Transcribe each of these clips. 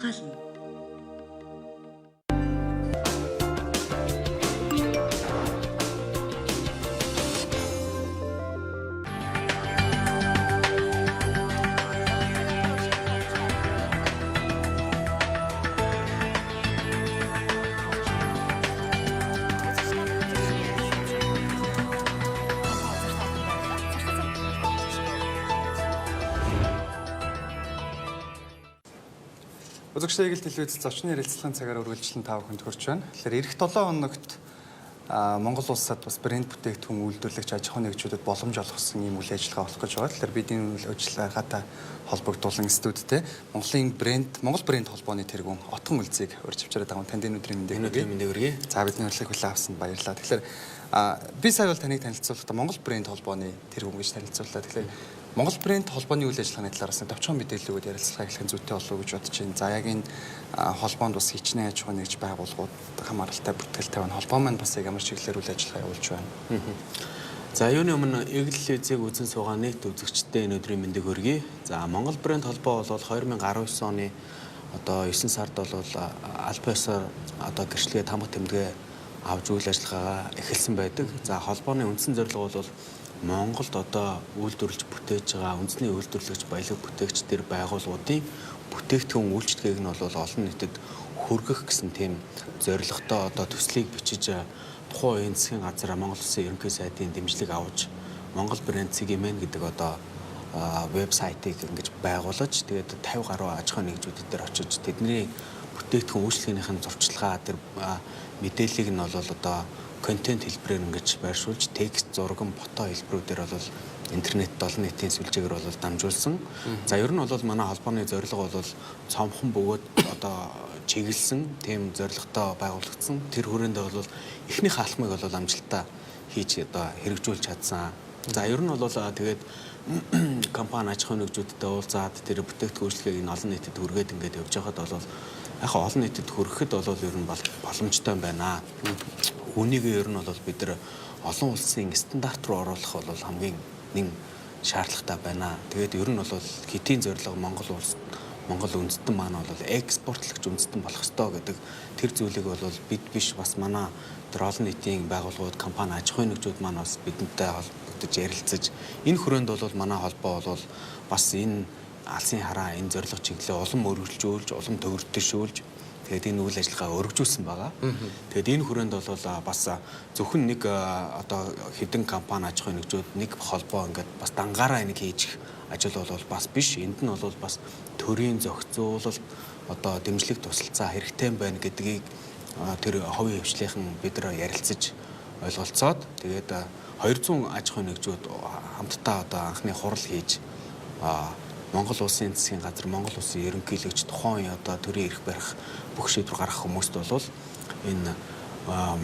Гална. Үзэгчдээ эгэл телевиз зочны ярилцлагын цагаар үргэлжлэн та бүхэнд хүрч байна. Тэгэхээр эх 7 хоногт Монгол улсад бас брэнд бүтээгдэхүүн үйлдвэрлэгч аж ахуйн нэгжүүдэд боломж олгосон ийм үйл ажиллагаа болох гэж байгаа. Тэгэхээр бидний үйл ажиллагаатай холбогдуулан студидтэй Монгол брэнд холбооны тэргүүн Отгон Үлзийг урьж авчираад байгаа. Танд энэ өдрийн мэндийг хүргэе. За бидний урилгыг хүлээн авсанд баярлалаа. Тэгэхээр би сая бол таныг танилцуулахдаа Монгол брэнд холбооны тэргүүн гэж танилцууллаа. Тэгэхээр Монгол брэнд холбооны үйл ажиллагааны талаараас товчхон мэдээллүүд ярилцлага эхлэх зүйтэй болов уу гэж бодож байна. За яг энэ холбоонд бас хичнээн аж ахуйн нэгж байгууллагууд хамааралтай бүртгэлтэй байна. Холбоо маань бас ямар чиглэлээр үйл ажиллагаа явуулж байна. За юуны өмнө эгэл телевизийг үзэн суугаа нэгт үзэгчдээ энэ өдрийн мэндийг хүргэе. За Монгол брэнд холбоо бол 2019 оны одоо 9 сард бол аль биесээр одоо гэрчлэгээ тамга тэмдэгэ авч үйл ажиллагаагаа эхэлсэн байдаг. За холбооны үндсэн зорилго бол Монголд одоо үйлдвэрлэж бүтээж байгаа үндэсний үйлдвэрлэгч баялаг бүтээгчдэр байгууллагуудын бүтээгдэхүүн үйлчлэгийг нь бол олон нийтэд хүргэх гэсэн тийм зорилготой одоо төслийг бичиж тухайн үеийн засгийн газар Монгол Улсын ерөнхий сайдын дэмжлэг авч Монгол брэнд CGM гэдэг одоо вебсайтыг ингэж байгуулж тэгээд 50 гаруй аж ахуйн нэгжүүдэд дээр очиж тэдний бүтээгдэхүүн үйлчлэгийнхэн зурчилгаа тэр мэдээллийг нь бол одоо контент хэлбэрээр ингэж байршуулж текст, зурган, фото хэлбэрүүдээр бол интернет олон нийтийн сүлжээгээр бол дамжуулсан. За ер нь бол манай холбооны зорилго бол цомхон бөгөөд одоо чиглэсэн тийм зорилготой байгуулагдсан. Тэр хүрээндээ бол эхний хаалхмыг бол амжилттай хийж одоо хэрэгжүүлж чадсан. За ер нь бол тэгээд компани аж ахуйн нэгжүүдтэй уулзаад тэр бүтээгдэхүүн үйлчлэгийг энэ олон нийтэд хүргээд ингээд явж байхад бол яг олон нийтэд хүрэхэд бол ер нь боломжтой байна. Үүнийг ер нь бол бид нар олон улсын стандарт руу оруулах бол хамгийн нэг шаардлагатай байна. Тэгээд ер нь бол хэдийн зорилго Монгол үндэстэн маань бол экспортлогч үндэстэн болох ёстой гэдэг тэр зүйлийг бол бид биш бас манай тэр олон нийтийн байгууллагууд, компани аж ахуйн нэгжүүд маань бас бидэнтэй холбогдож ярилцаж энэ хүрээнд бол манай холбоо бол бас энэ алсын хараа энэ зорилго чиглэлээ улам өргөжлүүлж, улам төвөрдөшүүлж тэгээд энэ үйл ажиллагаа өргөжүүлсэн байгаа. Тэгээд энэ хүрээнд бол бас зөвхөн нэг одоо хэдэн компани аж ахуйн нэгжүүд нэг холбоо ингээд бас дангаараа энийг хийж ажил бол бас биш. Энд нь бол бас төрийн зохицуулалт одоо дэмжлэг тусалцаа хэрэгтэй байна гэдгийг тэр ховын хвшлийнхэн бид нар ярилцаж ойлголцоод тэгээд 200 аж ахуйн нэгжүүд хамтдаа одоо анхны хурал хийж Монгол Улсын засгийн газар, Монгол Улсын ерөнхийлөгч тухайн одоо төрийн эрх барих бүх шийдвэр гаргах хүмүүст бол энэ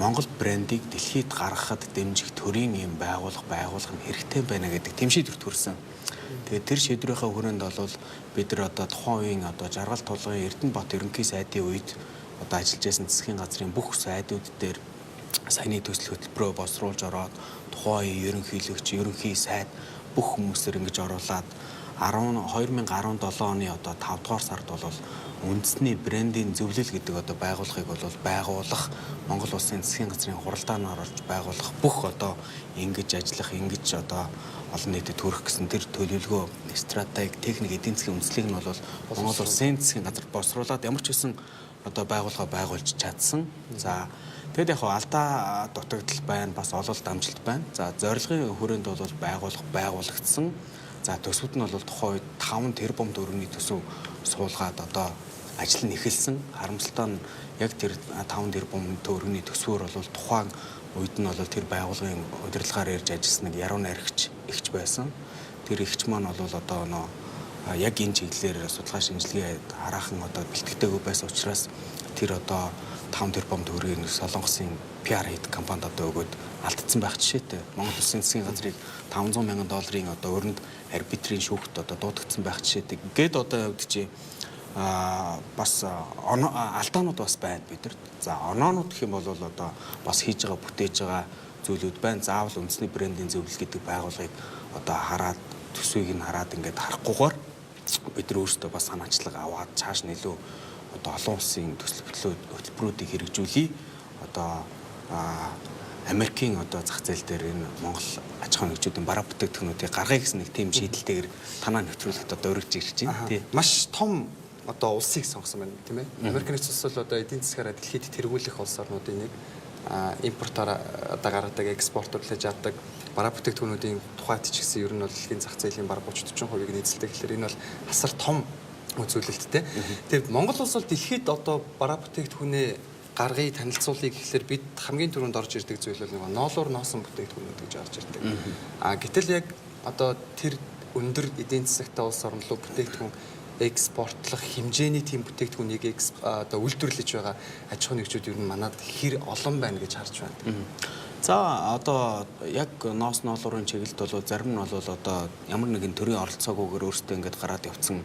Монгол брендийг дэлхийд гаргахад дэмжих төрийн юм байгуулах нь хэрэгтэй байна гэдэг тийм шийдвэр төрсөн. Тэгээд тэр шийдвэрийнхээ хүрээнд бол бид нар одоо тухайн үеийн одоо Жаргал тулгын Эрдэнэбат ерөнхий сайдын үед одоо ажиллаж байсан засгийн газрын бүх сайдууд дээр саяны төсөл хөтөлбөрөө босруулж ороод тухайн үеийн ерөнхийлөгч, ерөнхий сайд бүх хүмүүсээр ингэж оруулаад 2017 оны одоо 5 дугаар сард бол үндэсний брендийн зөвлөл гэдэг одоо байгууллагыг бол байгуулах Монгол Улсын засгийн газрын хуралдаанд оролж байгуулах бүх одоо ингэж ажиллах, ингэж одоо олон нийтэд хүрэх гэсэн тэр төлөвлөгөө, стратеги, техник, эдийн засгийн үндслийг нь бол Монгол Улсын засгийн газар босруулаад ямар ч байсан одоо байгууллага байгуулж чадсан. За тэгэд яг алдаа дутагдал байна, бас ололт амжилт байна. За зорилгын хүрээнд бол байгуулагдсан. За төсвүүд нь бол тухайн үед 5 тэрбум төгрөгийн төсөв суулгаад одоо ажил нь эхэлсэн. Харамсалтай нь яг тэр 5 тэрбум төгрөгийн төсвөөр бол тухайн үед нь бол тэр байгууллагын удирдлагаар ярьж ажилласан нэг яруу найрагч ихч байсан. Тэр ихч маань бол одоо яг энэ чиглэлээр судалгаа шинжилгээ хараахан одоо бэлтгэдэг байсан учраас тэр одоо 5 тэрбум төгрөгийн Солонгосын PR хэд компанид одоо өгөөд алдсан байх жишээтэй. Монгол Улсын засгийн газрыг $500 мянган одоо өрөнд арбитрийн шүүхт одоо дуудагдсан байх жишээтэй. Гээд одоо явд чи бас алдаанууд бас байна бидэрт. За оноонууд гэх юм бол одоо бас хийж байгаа бүтээж байгаа зүйлүүд байна. Заавал үндэсний брендийн зөвлөл гэдэг байгууллагыг одоо хараад төсвийг нь хараад ингээд харахгүйгээр бид нар өөрсдөө бас санаачлага аваад цааш нь илүү одоо олон улсын төсөл хөтөлбөрүүдийг хэрэгжүүлье. Одоо Америкийн одоо зах зээл дээр энэ Монгол аж ахуйн нэгжүүдийн бараа бүтээгдэхүүнүүдийг гаргая гэсэн нэг тийм шийдэлтэйгээр танаа нэвтрүүлэхэд одоо өргөж ирж байна. Тий. Маш том одоо улсыг сонгосон байна тийм ээ. Америк нэгдсэн улс бол одоо эдийн засгаараа дэлхийд тэргүүлэх улс орнуудын нэг импортоор одоо гаргадаг, экспортлож авдаг бараа бүтээгдэхүүнүүдийн тухайд ч гэсэн ер нь бол дэлхийн зах зээлийн бараг 30-40%-ийг эзэлдэг. Тэгэхээр энэ бол асар том үзүүлэлттэй. Тэгээд Монгол улс бол дэлхийд одоо бараа бүтээгдэхүүнээ гаргыг танилцуулъя гэхлээр бид хамгийн түрүүнд орж ирдэг зүйл бол нэг ноолуур носон бүтээгдэхүүнүүд гэж орж ирдэг. Гэтэл яг одоо тэр өндөр эдийн засагтай улс орн руу бүтээгдэхүүн экспортлох хэмжээний тийм бүтээгдэхүүнийг одоо үйлдвэрлэж байгаа аж ахуйн нэгжүүд ер нь манад хэр олон байна гэж харж байна. За одоо яг ноос ноолуурын чиглэлд бол зарим нь бол одоо ямар нэгэн төрлийн оролцоогүйгээр өөрсдөө ингээд гараад явцсан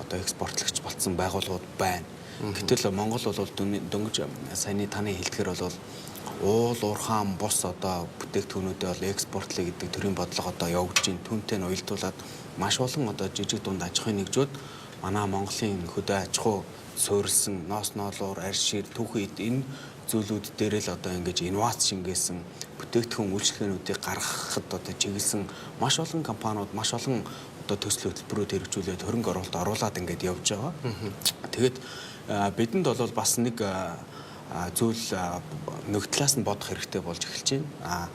одоо экспортлагч болцсон байгууллагууд байна. Гэтэл Монгол бол дөнгөж саяны таны хэлдгээр бол уул уурхаан бус одоо бүтээгдэхүүнүүдээ бол экспортлоё гэдэг төрлийн бодлого одоо явагдаж байна. Түүнтэй нь уялдуулаад маш олон одоо жижиг дунд аж ахуйн нэгжүүд манай Монголын хөдөө аж ахуй суурилсан ноос ноолуур, арьс шир, түүхэд энэ зүйлүүд дээр л одоо ингэж инновац шингээсэн бүтээгдэхүүн үйлчлэгээнүүдийг гаргахад одоо чиглэсэн маш олон компаниуд, маш олон одоо төсөл хөтөлбөрүүд хэрэгжүүлээд хөрөнгө оруулалт оруулаад ингэж явж байгаа. Тэгээд бидэнд бол бас нэг зүйл нэг талаас нь бодох хэрэгтэй болж эхэлж байна.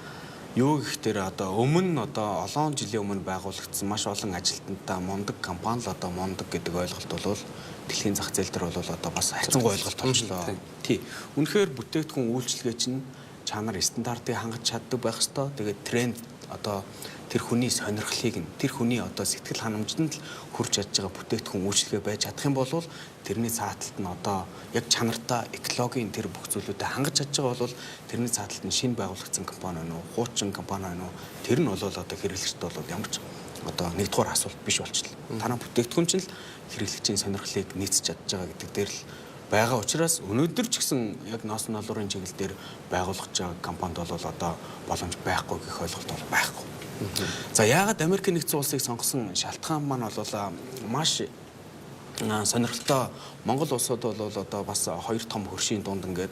Юу гэхээр одоо өмнө одоо олон жилийн өмнө байгуулагдсан маш олон ажилтнтай мундаг компани л одоо мундаг гэдэг ойлголт бол дэлхийн зах зээл дээр бол одоо бас хайцангуй ойлголт болчихлоо. Тий. Үнэхээр бүтээгдэхүүн үйлчилгээ чинь чанар стандартыг хангаж чаддаг байх ёстой. Тэгээд тренд одоо тэр хүний сонирхлыг нь тэр хүний одоо сэтгэл ханамжинд л хүрч чадж байгаа бүтээгдэхүүн үйлчилгээ байж чадах юм бол тэрний цааталт нь одоо яг чанартай экологийн тэр бүх зүйлүүдэд хангаж чадж байгаа бол тэрний цааталт нь шинэ байгуулагдсан компани байна уу, хуучин компани байна уу, тэр нь бол одоо хэрэглэгчд бол ямар ч одоо нэгдүгээр асуулт биш болчихлоо. Танай бүтээгдэхүүн чинь л хэрэглэгчийн сонирхлыг нийцэж чадж байгаа гэдэг дээр л байгаа учраас өнөөдөр ч гэсэн яг ноос ноолуурын чиглэл дээр байгуулж байгаа компанид бол одоо боломж байхгүй гэх ойлголт бол байхгүй. За яагаад Америк нэгдсэн улсыг сонгосон шалтгаан маань бол маш сонирхолтой. Монгол улсууд бол одоо бас хоёр том хөршийн дунд ингээд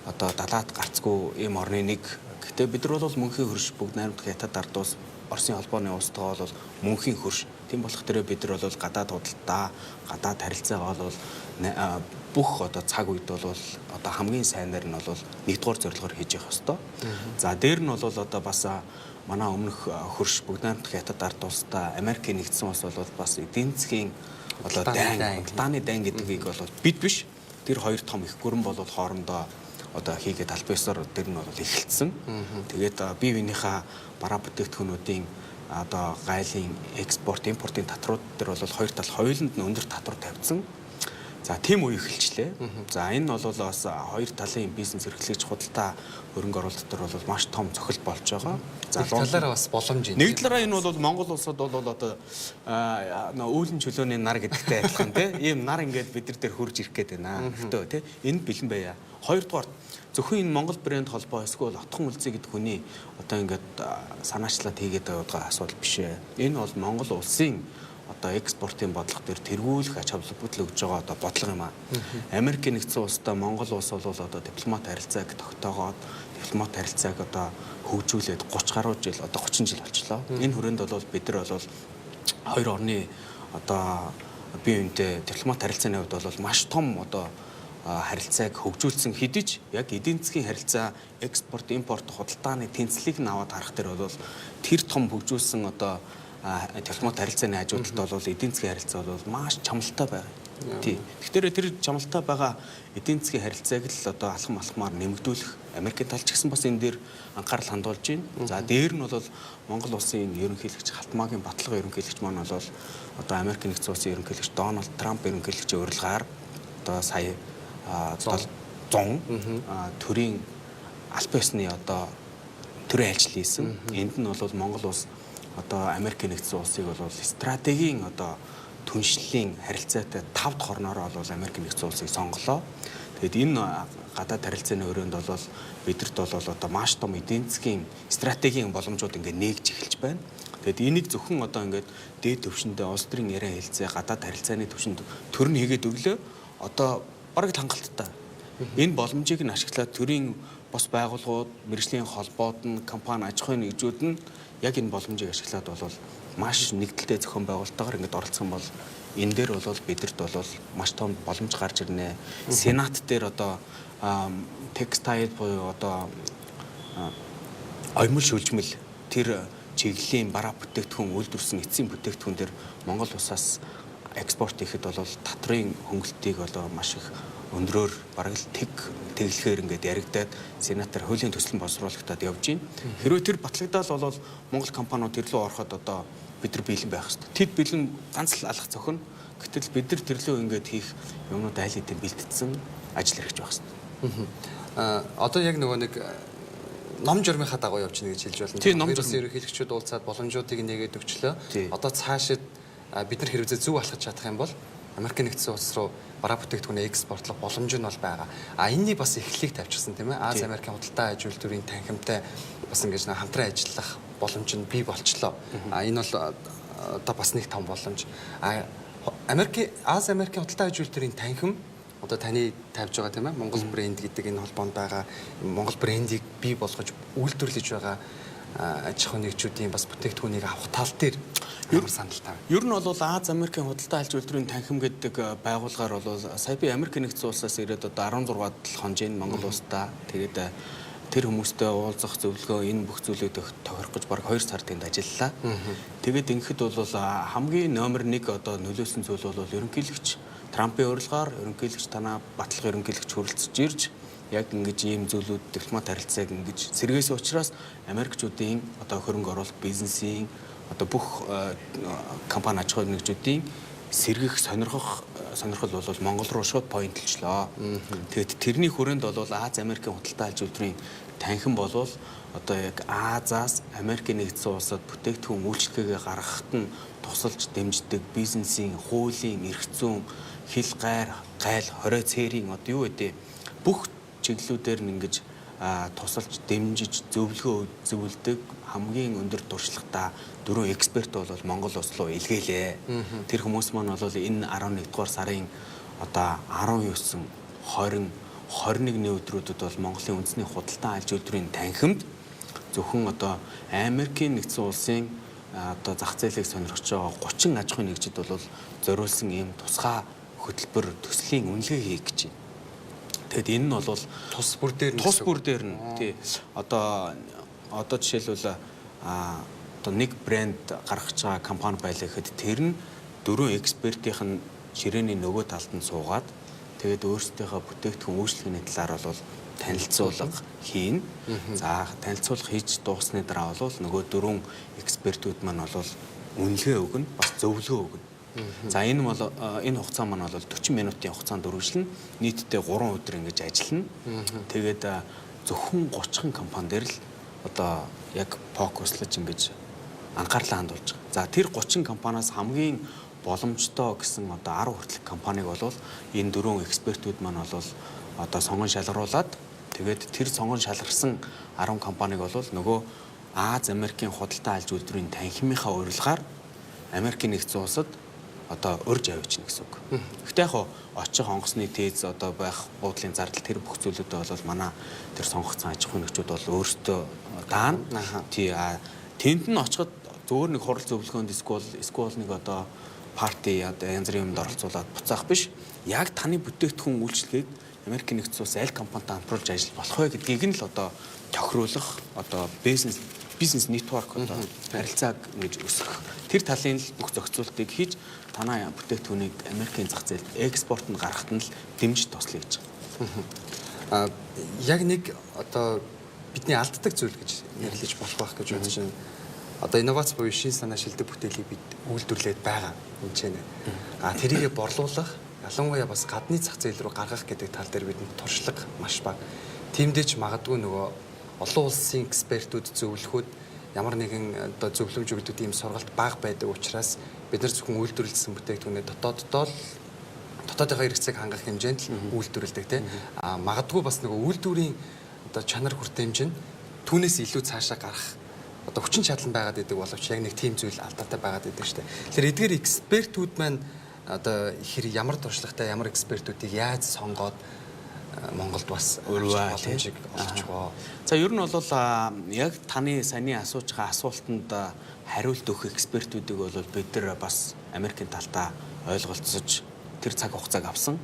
одоо далаад гарцгүй ийм орны нэг. Гэтэ бид нар бол мөнхийн хөрш бүгд найрамдах хятад ард улс Оросын холбооны улстайгаа бол мөнхийн хөрш. Тийм болох тэрэ бид нар бол гадаад худалдаа, гадаад харилцаагаа бол бүх одоо цаг үед бол одоо хамгийн сайнаар нь бол нэгдүгээр зорилгоор хийж явах ёстой. За дээр нь бол одоо бас манай өмнөх хөрш бүгд найрамдах хятад ард улстай Америкийн нэгдсэн улс бол бас эдийн засгийн одоо худалдааны дайн гэдгийг бол бид биш тэр хоёр том их гүрэн бол хоорондоо одоо хийгээд аль биесээр тэр нь бол эхэлсэн. Тэгээд бие биенийхээ бараа бүтээгдэхүүнүүдийн одоо гайлын экспорт, импортын татрууд дээр бол хоёр тал хоёуланд нь өндөр татвар тавьсан. За тийм үе эхэлчлээ. За энэ бол бас хоёр талын бизнес эрхлэгч худалдаа хөрөнгө оруулалт төр бол маш том цохилт болж байгаа. За талаараа бас боломж юм. Нэг талаараа энэ бол Монгол улсад бол одоо үүлэн чөлөөний нар гэдэгтэй адилхан тийм ийм нар ингээд бид нар дээр хурж ирэх гээд байна. Гэхдээ тийм энэ бэлэн байя. Хоёрдугаар зөвхөн энэ Монгол брэнд холбоо эсвэл отхон үлзий гэдэг хүний одоо ингээд санаачлаад хийгээд байгаа асуудал биш ээ. Энэ бол Монгол улсын одоо экспортын бодлого дээр тэргүүлэх ач холбогдол өгж байгаа одоо бодлого юм аа. Америкийн нэгдсэн улстай Монгол улс бол одоо дипломат харилцааг тогтоогоод дипломат харилцааг одоо хөгжүүлээд 30 гаруй жил одоо 30 жил болчихлоо. Энэ хүрээнд бол бид нар бол хоёр орны одоо бие биентэй дипломат харилцааны хувьд бол маш том одоо харилцааг хөгжүүлсэн хэдиж яг эдийн засгийн харилцаа экспорт, импорт, худалдааны тэнцлийг нь аваад харах дээр бол тэр том хөгжүүлсэн одоо дипломат харилцааны хажуудалд бол эдийн засгийн харилцаа бол маш чамлалтай байгаа. Тий. Тэгэхээр тэр чамлалтай байгаа эдийн засгийн харилцааг л одоо алхам алхмаар нэмэгдүүлэх Америкийн тал ч гэсэн бас энэ дээр анхаарал хандуулж байна. За дээр нь бол Монгол улсын ерөнхийлөгч Халтмаагийн баталгаа ерөнхийлөгч маань бол одоо Америкийн нэгдсэн улсын ерөнхийлөгч Дональд Трамп ерөнхийлөгчийн урилгаар одоо сая 100 төрийн аль биесны одоо төрийн ажил хийсэн. Энд нь бол Монгол улс одоо Америкийн нэгдсэн улсыг бол стратегийн одоо түншлэлийн харилцаатай 5 дахь орноор бол Америкийн нэгдсэн улсыг сонголоо. Тэгэд энэ гадаад харилцааны өрөөнд бол бидэрт бол одоо маш том эдийн засгийн стратегийн боломжууд ингээд нээгж эхэлж байна. Тэгэд энийг зөвхөн одоо ингээд дээд түвшиндээ улс төрийн яриа хэлцээ гадаад харилцааны түвшинд төр нь хийгээд өглөө одоо бараг л хангалттай. Энэ боломжийг нь ашиглаад төрийн бос байгууллагууд, мэргэжлийн холбоод нь, компани аж ахуйн нэгжүүд нь яг энэ боломжийг ашиглаад бол маш нэгдэлтэй зохион байгуулалтаагаар ингээд оролцох юм бол энэ дээр бол бидэрт бол маш том боломж гарч ирнэ. Сенат дээр одоо текстайл буюу одоо оёмл шүлжмэл тэр чиглэлийн бараа бүтээгдэхүүн үйлдвэрсэн эцсийн бүтээгдэхүүн дээр Монгол улсаас экспорт хийхэд бол татрын хөнгөлтийг маш их өндрөөр бараг л тэглэхээр ингээд яригадаад сенатор хуулийн төслөн боловсруулагтаад явж байна. Хэрвээ тэр батлагдал бол Монгол компаниуд тэрлүү ороход бид нар бэлэн байх хэрэгтэй. Тэд бэлэн ганц л алах зохино. Гэтэл бид нар тэрлүү ингээд хийх юмнууд айл хэдийн бэлтгэсэн ажил хэрэгж байх хэрэгтэй. Одоо яг нөгөө нэг ном журмынхаа дагуу явж байна гэж хэлж байна. Тийм, ном журмын ерөнхийлөгчид уулзаад боломжуудыг нэгээд өгчлөө. Одоо цаашид бид нар хэрвээ зөв алхаж чадах юм бол Америк нэгдсэн улс руу бараа бүтээгдэхүүнээ экспортлох боломж нь бол байгаа. Энэний бас эхлэлийг тавьчихсан тийм ээ. Аз Америкийн худалдаа аж үйлдвэрийн танхимтай бас ингэж хамтран ажиллах боломж нь бий болчлоо. Энэ бол одоо бас нэг том боломж. Аз Америкийн худалдаа аж үйлдвэрийн танхим одоо таны тавьж байгаа тийм ээ. Монгол брэнд гэдэг энэ холбоонд байгаа Монгол брэндийг бий болгож үйлдвэрлэж байгаа аж ахуйн нэгжүүдийн бас бүтээгдэхүүнийг авах тал дээр ямар санал тавь. Ер нь бол Аз Америкийн худалдаа аж үйлдвэрийн танхим гэдэг байгууллагаар бол сая би Америк нэгдсэн улсаас ирээд одоо 16 хонжийн Монгол улстай тэгээд тэр хүмүүстэй уулзах зөвлөгөө энэ бүх зүйлүүд тохирох гэж бараг 2 сар тэнд ажиллалаа. Тэгээд ингэхэд бол хамгийн номер 1 одоо нөлөөсөн зүйл бол ерөнхийлөгч Трампын урилгаар ерөнхийлөгч танаа батлах ерөнхийлөгч хүрэлцэж ирж яг ингэж ийм зүйлүүд дипломат харилцааг ингэж сэргээсэн учраас Америкчуудын одоо хөрөнгө оруулалт бизнесийн одоо бүх компани аж ахуйн нэгжүүдийн сэргэх сонирхол бол Монгол руу шууд пойнтлчлоо. Тэгээд тэрний хүрээнд бол Аз Америкийн худалдаа аж үйлдвэрийн танхим болвол одоо яг Азаас Америкийн нэгдсэн улсад бүтээгдэхүүн үйлчлэгээ гаргахад нь тусалж дэмждэг бизнесийн хуулийн эрх зүйн хил гайр гайл хорой цээрийн одоо юу гэдэг бүх чиглэлүүдээр нь ингэж тусалж дэмжиж зөвлөгөө зөвлөдөг хамгийн өндөр туршлагатай 4 эксперт бол Монгол улс руу илгээлээ. Тэр хүмүүс маань бол энэ 11 дугаар сарын одоо 19, 20, 21-ний өдрүүдэд бол Монголын үндэсний худалдаа аж үйлдвэрийн танхимд зөвхөн одоо Америкийн нэгдсэн улсын одоо зах зээлийг сонирхож байгаа 30 аж ахуйн нэгжид бол зориулсан ийм тусгай хөтөлбөр төслийн үнэлгээ хийх гэж байна. Тэгэд энэ нь бол тус бүр дээр нь тий одоо жишээлбэл одоо нэг брэнд гаргаж байгаа компани байлаа гэхэд тэр нь 4 экспертийнх нь ширээний нөгөө талд нь суугаад тэгээд өөрсдийнхөө бүтээгдэхүүн үйлчлэгээний талаар бол танилцуулга хийн. За танилцуулга хийж дуусны дараа бол нөгөө 4 экспертүүд маань бол үнэлгээ өгнө, бас зөвлөгөө өгнө. За энэ хугацаа маань бол 40 минутын хугацаанд үргэлжлэнэ. Нийтдээ 3 өдөр ингэж ажиллана. Тэгээд зөвхөн 30 компани дээр л одоо яг фокуслаж ингэж анхаарлаа хандуулж байгаа. За тэр 30 компаниас хамгийн боломжтой гэсэн одоо 10 хүртэлх компаниг бол энэ 4 экспертүүд маань бол одоо сонгон шалгаруулад тэгээд тэр сонгон шалгарсан 10 компаниг бол нөгөө Аз Америкийн худалдаа аж үйлдвэрийн танхимынхаа урилгаар Америкийн нэгдсэн улсад одоо урьж авчихна гэсэн үг. Гэхдээ яг очих онгоцны тез одоо байх буудлын зардал тэр бүх зүйлүүдээ бол манай тэр сонгогдсон аж ахуйн нэгжүүд бол өөрсдөө даана. Тий тэнд нь очиход зөвөр нэг хурал зөвлөгөөнд эсвэл нэг одоо парти одоо янз бүрийн юмд оролцуулаад буцаах биш. Яг таны бүтээгдэхүүн үйлчлэгийг Америкийн нэгдсэн улс аль компанитай хамтруулж ажиллаж болох вэ гэдгийг нь л одоо тохируулах одоо бизнес нэтворк одоо харилцааг ингэж өсгөх. Тэр талын л бүх зохицуултыг хийж танай бүтээгдэхүүнийг Америкийн зах зээлд экспорт нь гаргахад нь л дэмжиж туслая гэж байгаа. Яг нэг одоо бидний алддаг зүйл гэж нэрлэж болох байх гэж бодож байна. Одоо инновац буюу шин санаа шилдэг бүтээлийг бид үйлдвэрлээд байгаа юм чинь. Тэрийгэ борлуулах, ялангуяа бас гадны зах зээл рүү гаргах гэдэг тал дээр бидэнд туршлага маш бага. Тиймдээ ч магадгүй нөгөө олон улсын экспертүүд зөвлөхөд ямар нэгэн одоо зөвлөмж өгдөг ийм сургалт бага байдаг учраас бид нар зөвхөн үйлдвэрлэсэн бүтээгдэхүүнээ дотоодынхоо эрх зүйг хангах хэмжээнд л үйлдвэрлэдэг тийм. Магадгүй бас нөгөө үйлдвэрийн одоо чанар хүртээмж нь түүнээс илүү цаашаа гарах одоо хүчин чадал байгаад идэг боловч яг нэг тийм зүйл алдаатай байгаад идэг шүү дээ. Тэгэхээр эдгээр экспертүүд маань одоо хэрэг ямар туршлагатай ямар экспертүүдийг яаж сонгоод Монголд бас боломжийг олж байгаа. За ер нь бол яг таны саяны асууж байгаа асуултанд хариулт өгөх экспертүүдийг бол бид нар бас Америкийн талтаа ойлголцож тэр цаг хугацааг авсан.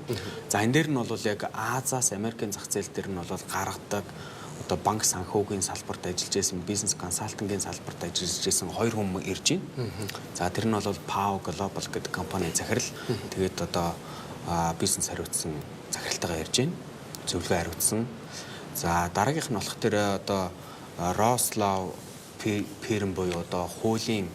За энэ дээр нь бол яг Азаас Америкийн зах зээл дээр нь бол гаргадаг одоо банк санхүүгийн салбарт ажиллаж байсан, бизнес консалтингийн салбарт ажиллаж байсан 2 хүн ирж байна. За тэр нь бол Pao Global гэдэг компани захирал. Тэгээд одоо бизнес хариуцсан захиралтайгаа ирж байна. Зөвлөгөө хариуцсан. За дараагийнх нь болох тэр одоо Рослав фирм буюу одоо хуулийн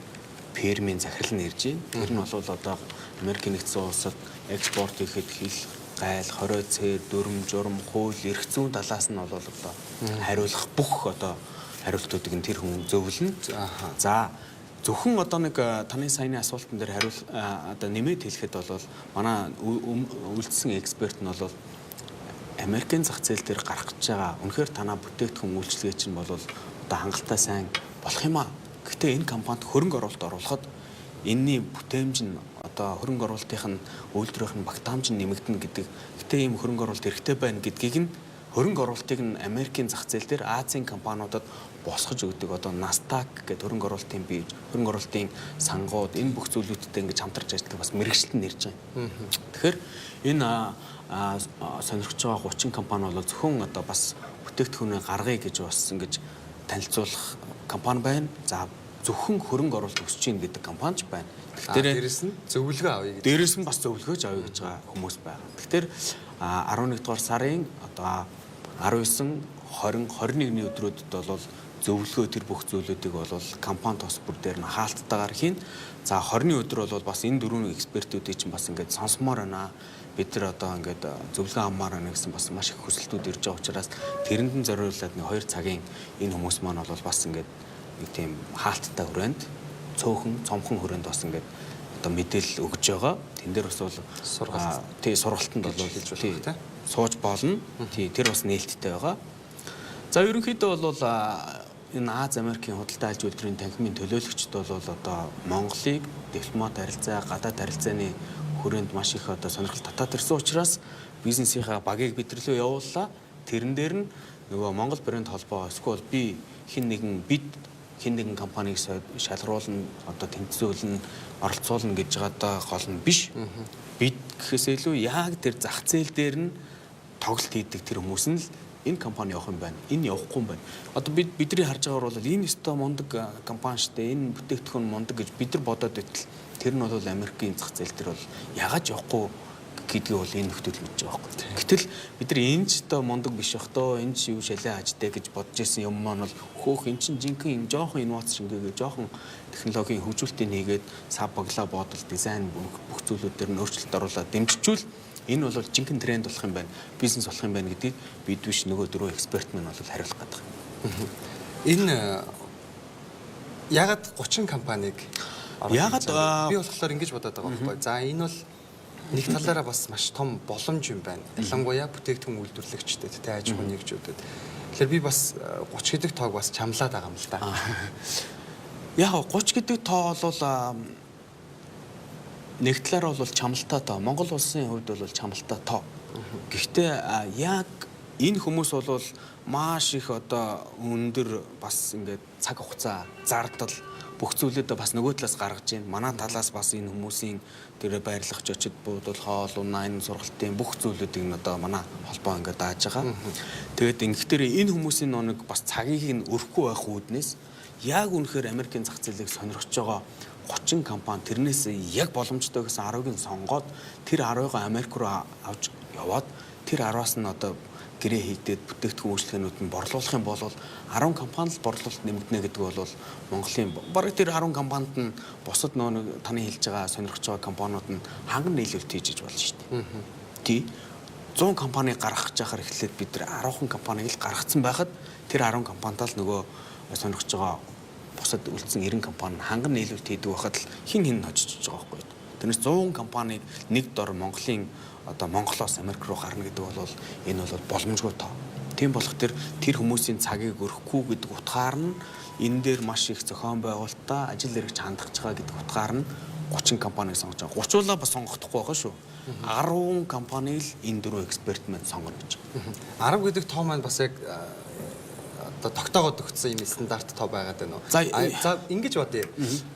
фирмийн захирал нь ирж байна. Тэр нь бол одоо Америкийн нэгдсэн улсад экспорт хийхэд хил, гайл, хорио цээр, дүрм, журам, хууль, эрх зүйн талаас нь бол одоо хариулах бүх одоо хариултуудыг нь тэр хүн зөвлөнө. За зөвхөн одоо нэг таны саяны асуултан дээр одоо нэмээд хэлэхэд бол манай үлдсэн эксперт нь бол Америкийн зах зээл дээр гарах гэж байгаа. Үнэхээр танаа бүтээгдэхүүн үйлчлэгээ чинь бол одоо хангалттай сайн болох юм аа. Гэхдээ энэ компанид хөрөнгө оруулалт оруулахад энэний бүтээмж нь одоо хөрөнгө оруулалтын үйлдвэрийнх нь багтаамж нь нэмэгдэнэ гэдэг. Гэхдээ ийм хөрөнгө оруулалт хэрэгтэй байна гэдгийг нь хөрөнгө оруулалтыг нь Америкийн зах зээл дээр Азийн компаниудад босгож өгдөг. Одоо Nasdaq гэдэг хөрөнгө оруулалтын бирж, хөрөнгө оруулалтын сангууд энэ бүх зүйлүүдтэй ингэж хамтарч ажилладаг бас мэргэжилт нь ирж байгаа. Тэгэхээр энэ сонирхож байгаа 30 компани бол зөвхөн одоо бас бүтээгдэхүүнээ гаргая гэж бас ингэж танилцуулах компани байна. За зөвхөн хөрөнгө оруулалт өсөж ийн гэдэг компанич байна. Тэгэхээр дээрэс нь зөвлөгөө авъя гэж. Дээрэс нь бас зөвлөгөөж авъя гэж байгаа хүмүүс байна. Тэгэхээр 11 дугаар сарын одоо 19, 20, 21-ний өдрүүдэд бол зөвлөгөө тэр бүх зүйлүүдийг бол компани тос бүр дээр нь хаалттайгаар хийн. За 20-ны өдөр бол бас энэ дөрвөн экспертүүдийг чинь бас ингээд сонсомоор байна. Бид нар одоо ингээд зөвлөгөө авмаар байна гэсэн бас маш их хүсэлтүүд ирж байгаа учраас тэрэнд нь зориулаад нэг 2 цагийн энэ хүмүүс маань бол бас ингээд нэг тийм хаалттай хүрээнд цөөхөн, цомхон хүрээнд бас ингээд одоо мэдээлэл өгж байгаа. Тэн дээр бас бол сургалтанд бол сууж болно. Тэр бас нээлттэй байгаа. За ерөнхийдөө бол энэ Аз Америкийн худалдаа аж үйлдвэрийн танхимын төлөөлөгчд бол одоо Монголыг дипломат харилцаа, гадаад харилцааны хүрээнд маш их одоо сонирхол татаад ирсэн учраас бизнесийнхаа багийг бид нар лөө явууллаа. Тэрэн дээр нь нөгөө Монгол брэнд холбоо эсвэл би хин нэгэн компанийг шалгаруулна, одоо тэнцвүүлнэ, оролцуулна гэж байгаадаа гол нь биш. Бид гэхээсээ илүү яг тэр зах зээл дээр нь тоглолт хийдэг тэр хүмүүс нь л энэ компани явах юм байна. Энэ явахгүй юм байна. Одоо бидний харж байгаагаар бол энэ өстой мундаг компани штэ, энэ бүтээгдэхүүн мундаг гэж бид нар бодоод байтал тэр нь бол Америкийн зах зээл дээр бол ягаад явахгүй гэдгийг бол энэ нөхдөд мэдж байгаа байхгүй. Гэтэл бид нар энэ ч одоо мундаг биш бах тоо, энэ ч юу шалаа ажтай гэж бодож ирсэн юм маань бол хөөх эн чинь жинхэнэ жоохон инновац шингээгээ жоохон технологийн хөгжүүлэлтийг хийгээд сав баглаа бодол дизайн бүх зүйлүүд дээр нь өөрчлөлт оруулаад дэмжижүүл энэ бол жинхэнэ тренд болох юм байна, бизнес болох юм байна гэдгийг бид биш нөгөө дөрөв эксперт маань бол хариулах гэдэг. Энэ ягаад 30 компаниг ягаад би болохоор ингэж бодоод байгаа байхгүй. За энэ бол нэг талаараа бас маш том боломж юм байна. Ялангуяа бүтээгдэхүүн үйлдвэрлэгчдэд тэ аж ахуйн нэгжүүдэд. Тэгэхээр би бас 30 гэдэг тоог бас чамлаад байгаа юм л да. Яг 30 гэдэг тоо бол нэг талаар бол чамлалтай тоо. Монгол улсын хувьд бол чамлалтай тоо. Гэхдээ яг энэ хүмүүс бол маш их одоо өндөр бас ингээд цаг хугацаа зардал бүх зүйлүүдээ бас нөгөө талаас гаргаж байна. Манай талаас бас энэ хүмүүсийн тэр байрлах очид буудал хоол унаа энэ сургалтын бүх зүйлүүдийг нь одоо манай холбоо ингээд дааж байгаа. Тэгээд ингэхдээ энэ хүмүүсийн нэг бас цагийг нь өрөхгүй байх үүднээс яг үнэхээр Америкийн зах зээлийг сонирхож байгаа 30 компани тэрнээс яг боломжтой гэсэн 10-ыг нь сонгоод тэр 10-ыг Америк руу авч яваад тэр 10-аас нь одоо гэрээ хийгдээд бүтээгдэхүүн үйлчлэгээнүүд нь борлуулах юм бол 10 компани л борлуулалт нэмэгдэнэ гэдэг бол Монголын бараг тэр 10 компанид нь бусад нөө таны хэлж байгаа сонирхож байгаа компаниуд нь ханган нийлүүлэлт хийж болно шүү дээ. Тий 100 компани гаргах гэж яхаар эхлээд бид тэр 10 компаниг л гаргацсан байхад тэр 10 компанидаа л нөгөө сонирхож байгаа бусад үлдсэн 90 компани ханган нийлүүлэлт хийдэг байхад л хин хожиж байгаа байхгүй. Тэрнээс 100 компаниг нэг дор Монголын одоо Монголоос Америк руу гарна гэдэг бол энэ бол боломжгүй тоо. Тийм болох тэр хүмүүсийн цагийг өрөхгүй гэдэг утгаар нь энэ дээр маш их зохион байгуулалтаа ажил хэрэгч хандах байгаа гэдэг утгаар нь 30 компаниг сонгож байгаа. 30-уулаа бас сонгохдохгүй байгаа шүү. 10 компани л энэ дөрөв эксперт маань сонгоно гэж. 10 гэдэг тоо маань бас яг одоо тогтоогод өгсөн юм стандарт тоо байгаад байна уу? За ингэж бодъё.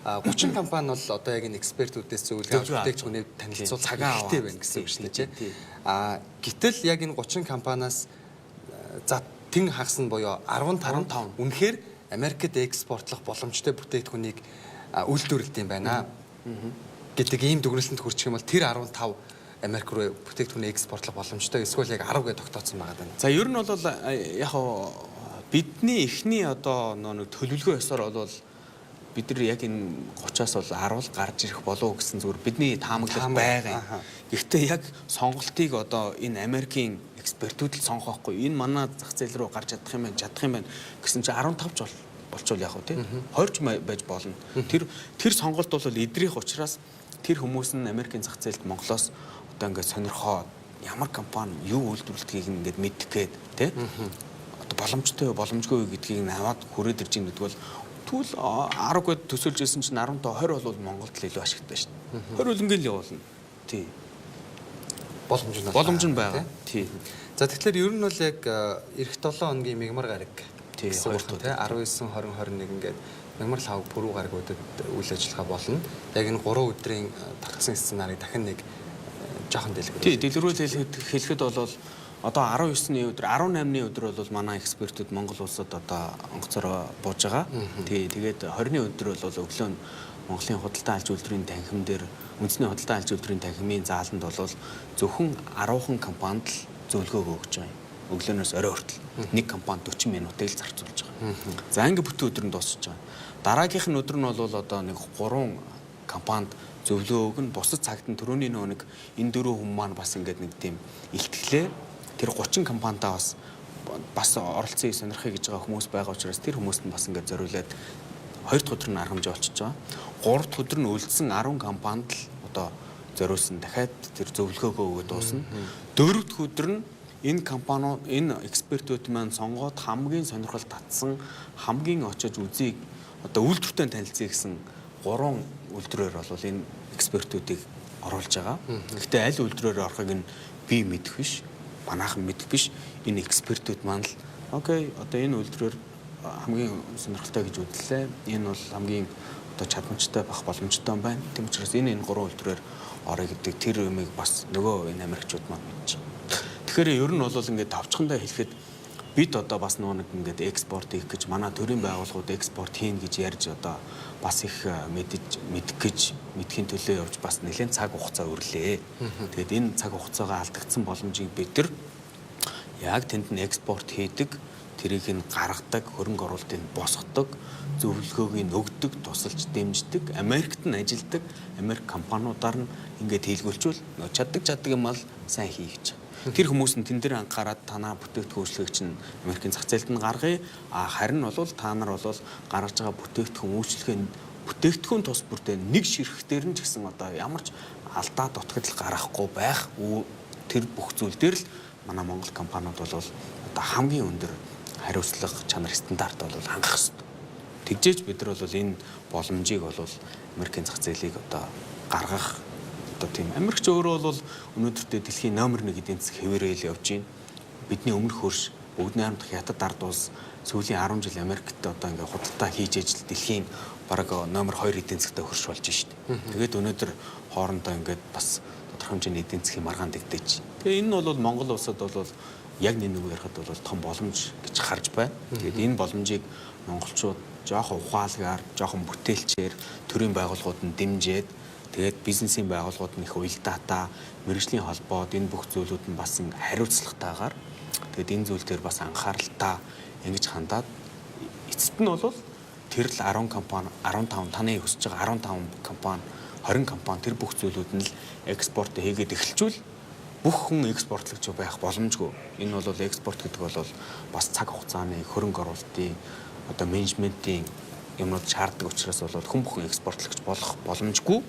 30 компани бол одоо яг энэ экспертүүдээс зөвлөгөө бүтээгдэхүүнийг танилцуулах хэрэгтэй байна гэсэн үг шүү дээ. Гэтэл яг энэ 30 компаниас за тэн хагас нь буюу 15 үнэхээр Америкт экспортлох боломжтой бүтээгдэхүүнийг үйлдвэрлэдэг юм байна гэдэг ийм дүгнэлтэнд хүрчих юм бол тэр 15 Америк руу бүтээгдэхүүний экспортлох боломжтой эсвэл яг 10 гэж тогтооцсон байгаа даа. За ер нь бол яг бидний эхний одоо нэг төлөвлөгөө ёсоор бол бид нар яг энэ 30-аас бол 10 гарч ирэх болов гэсэн зүгээр бидний таамаглал байгаа. Гэхдээ яг сонголтыг одоо энэ Америкийн экспертүүд л сонгохгүй. Энэ манай зах зээл рүү гарч чадах юм байна гэсэн чинь 15 ч болчвол яг уу тийм 20 ч байж болно. Тэр сонголт бол эдрийнх учраас тэр хүмүүс нь Америкийн зах зээлд Монголоос одоо ингээд сонирхоод ямар компани юу үйлдвэрлэдгийг ингээд мэдэх гээд тийм одоо боломжтой боломжгүй гэдгийг аваад хүрээд ирж байгаа гэдэг бол тэгвэл 10 гээд төсөөлж ирсэн чинь 15 20 бол Монголд л илүү ашигтай шүү дээ. 20 бол ингээд л явуулна. Тий. Боломж нь байгаа. Тий. За тэгэхээр ер нь бол яг эх 7 хоногийн мигмар гараг гэсэн үг тийм 19 20 21 ингээд мигмар лав пүрүү гарагуудад үйл ажиллагаа болно. Яг энэ 3 өдрийн тогтсон сценарийг дахин нэг жоохон дэлгэрүүлээ. Тий, хэлэхэд бол одоо 19-ний өдөр 18-ны өдөр бол манай экспертүүд Монгол улсад одоо онгоцоор бууж байгаа. Тэгээд 20-ны өдөр бол өглөө нь Монголын худалдаа алж үйлдвэрийн танхим дээр үндэсний худалдаа алж үйлдвэрийн танхимын зааланд бол зөвхөн 10хан компанид л зөвлөгөө өгч байгаа юм. Өглөөнөөс орой хүртэл нэг компани 40 минутыг л зарцуулж байгаа. За ингэ бүтэн өдөр нь дуусч байгаа. Дараагийнх нь өдөр нь бол одоо нэг 3 компанид зөвлөгөө өгнө. Бусад цагт нь түрүүний нэг энэ дөрөв хүмүүс маань бас ингээд нэг тийм илтгэлээ тэр 30 компанидаа бас оролцъё сонирхъя гэж байгаа хүмүүс байгаа учраас тэр хүмүүст нь бас ингээд зориулаад 2 дахь өдөр нь арга хэмжээ болчихж байгаа. 3 дахь өдөр нь үлдсэн 10 компанид л одоо зориулсан дахиад тэр зөвлөгөөгөө өгöd дуусна. 4 дахь өдөр нь энэ компаниуд энэ экспертүүд маань сонгоод хамгийн сонирхол татсан хамгийн очиж үзье одоо үйлдвэртэй танилцъя гэсэн 3 үйлдвэрээр бол энэ экспертүүдийг оруулж байгаа. Гэхдээ аль үйлдвэрээр орохыг нь би мэдэх биш. Манайхан мэдэх биш. Энэ экспертүүд маань л окей одоо энэ үйлдвэрээр хамгийн сонирхолтой гэж үзлээ. Энэ бол хамгийн одоо чадамжтай байх боломжтой байна. Тийм учраас энэ 3 үйлдвэрээр орё гэдэг тэр юмыг бас нөгөө энэ Америкчууд маань мэдж байгаа. Тэгэхээр ер нь бол ингээд товчхондоо хэлэхэд бид одоо бас нэг ингээд экспорт хийх гэж манай төрийн байгууллагууд экспорт хийн гэж ярьж одоо бас их мэдхийн төлөө явж бас нэлээд цаг хугацаа өрлөө. Тэгээд энэ цаг хугацаагаа алдагдсан боломжийг бид нар яг тэнд нь экспорт хийдэг, тэрийг нь гаргадаг, хөрөнгө оруулалтыг босгодог, зөвлөгөөг нь өгдөг, тусалж дэмждэг, Америкт нь ажилдаг, Америк компаниудаар нь ингээд хийлгүүлчихвэл чаддаг юм бол сайн хий гэж. Тэр хүмүүс нь тэн дээр анхаарад танаа бүтээгдэхүүн үйлчлэгч нь Америкийн зах зээлд нь гаргая. Харин бол та нар бол гаргаж байгаа бүтээгдэхүүн тус бүрдээ нэг ширхтээр нь ч гэсэн одоо ямар ч алдаа дутагдал гаргахгүй байх тэр бүх зүйл дээр л манай Монгол компаниуд бол одоо хамгийн өндөр хариуцлага чанар стандарт бол хангах хэрэгтэй. Тэгжээж бид нар бол энэ боломжийг бол Америкийн зах зээлийг одоо гаргах одоо тийм Америкч өөрөө бол өнөөдөртөө дэлхийн номер 1 эдийн засаг хэвээрэл явж байна. Бидний өмнөх хөрш бүгдний хамт хятад ард улс сүүлийн 10 жил Америкт одоо ингээ худалдаа хийж ажил дэлхийн бараг номер 2 эдийн засагтай хөрш болж шít. Тэгээд өнөөдөр хоорондоо ингээд бас тодорхой хэмжээний эдийн засгийн маргаан дэгдэж. Тэгээ энэ нь бол Монгол улсад бол яг нэг ярихад бол том боломж гэж харж байна. Тэгээд энэ боломжийг монголчууд жоохон ухаалгаар, жоохон бүтээлчээр төрийн байгууллагууд нь дэмжиж тэгээд бизнесийн байгууллагууд нь их уялдаатай, мэргэжлийн холбоод энэ бүх зүйлүүд нь бас хариуцлагатайгаар тэгээд энэ зүйл дээр бас анхааралтай ингэж хандаад эцэст нь бол тэр л 10 компани 15 таны өсөж байгаа 15 компани 20 компани тэр бүх зүйлүүд нь л экспорт хийгээд эхэлжүүл бүх хүн экспортлагч байх боломжгүй. Энэ бол экспорт гэдэг бол бас цаг хугацааны хөрөнгө оруулалтын одоо менежментийн юмнууд шаарддаг учраас бол хүн бүхэн экспортлагч болох боломжгүй.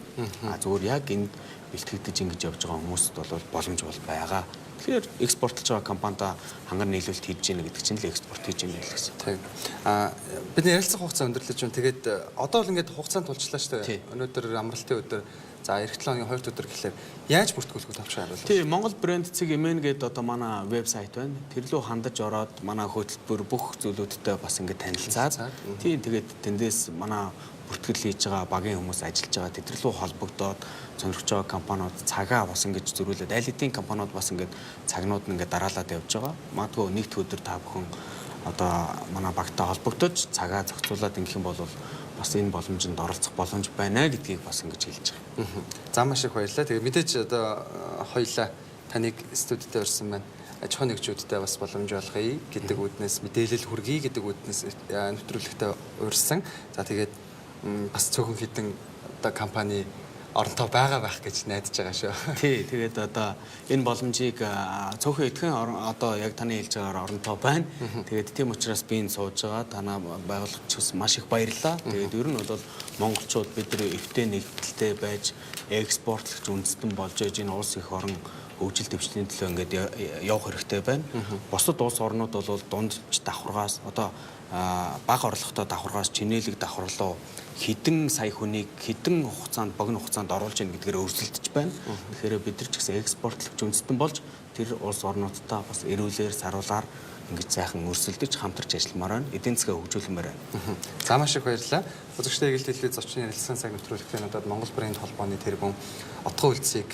Зүгээр яг энэ бэлтгэгдэж ингэж явж байгаа хүмүүст бол боломж бол байгаа. Тэгэхээр экспортлж байгаа компанида хангар нийлүүлэлт хийж гинэ гэдэг чинь л экспорт хийж гинэ гэсэн. Тийм. Бидний ярилцах хугацаа өндөрлөж байна. Тэгээд одоо л ингээд хугацаанд тулчлаа шүү дээ. Өнөөдөр амралтын өдөр. За эх 7 хоногийн 2 өдөр гэхлээр яаж бүртгүүлэх вэ тавчаа харуулъя. Тийм, Монгол брэнд цэг эмэн гэдэг одоо манай вебсайт байна. Тэр лөө хандаж ороод манай хөтөлбөр бүх зүйлүүдтэй бас ингээд танилцаад тийм тэгээд тэндээс манай бүртгэл хийж байгаа багийн хүмүүс ажиллаж байгаа тэд лөө холбогдоод сонирхож байгаа компаниуд цагаа бас ингэж зөрүүлээд аль хэдийн компаниуд бас ингээд цагнууд нь ингээд дараалаад явж байгаа. Магадгүй нэгд өдөр та бүхэн одоо манай багтаа холбогдож цагаа зохицуулаад ингэх юм бол бас энэ боломжинд оролцох боломж байна гэдгийг бас ингэж хэлж байгаа. За маш их баярлалаа. Тэгээ мэдээж одоо хоёлаа таныг студидд урьсан байна. Аж ахуйн нэгжүүдтэй бас боломж олгоё гэдэг үүднээс мэдээлэл хүргэе гэдэг үүднээс нэвтрүүлэгтээ урьсан. За тэгээд бас цөөхөн хідэн одоо компани оронтой байгаа байх гэж найдаж байгаа шүү. Тий, тэгээд одоо энэ боломжийг цөөхөн идэхэн одоо яг таны хэлж байгаагаар оронтой байна. Тэгээд тийм учраас би энэ сууж байгаа. Танаа байгуулагчаас маш их баярлалаа. Тэгээд ер нь бол монголчууд бид нар эвтэй нэгдэлтэй байж экспортлогч үндэстэн болж ээж энэ улс их орон хөгжил дэвшлийн төлөө ингээд явах хэрэгтэй байна. Бусад улс орнууд бол дундч давхаргаас одоо бага орлоготой давхаргаас чинээлэг давхарлуу хэдэн сая хүнийг хэдэн хугацаанд богино хугацаанд оруулж ийн гэдгээр өрсөлдөж байна. Тэгэхээр бид нар ч гэсэн экспортлогч үндэстэн болж тэр улс орнуудтай бас эрүүлэр саруулаар ингэж сайхан өрсөлдөж хамтарч ажилламаар байна. Эдийн засгаа хөгжүүлмээр байна. За маш их баярлалаа. Үзэгчтэй эгэл телевиз зочны ярилцсан цаг нэвтрүүлэгтээ надад Монгол брэнд холбооны тэргүүн отгоо үлцгийг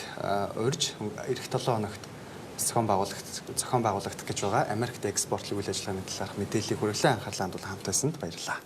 урьж эх 7 хоногт зохион байгуулагт гэж байгаа Америкт экспортлог үйл ажиллагааны талаарх мэдээллийг хүргэлэн анхаарлаа хандуулан хамтаасанд баярлалаа.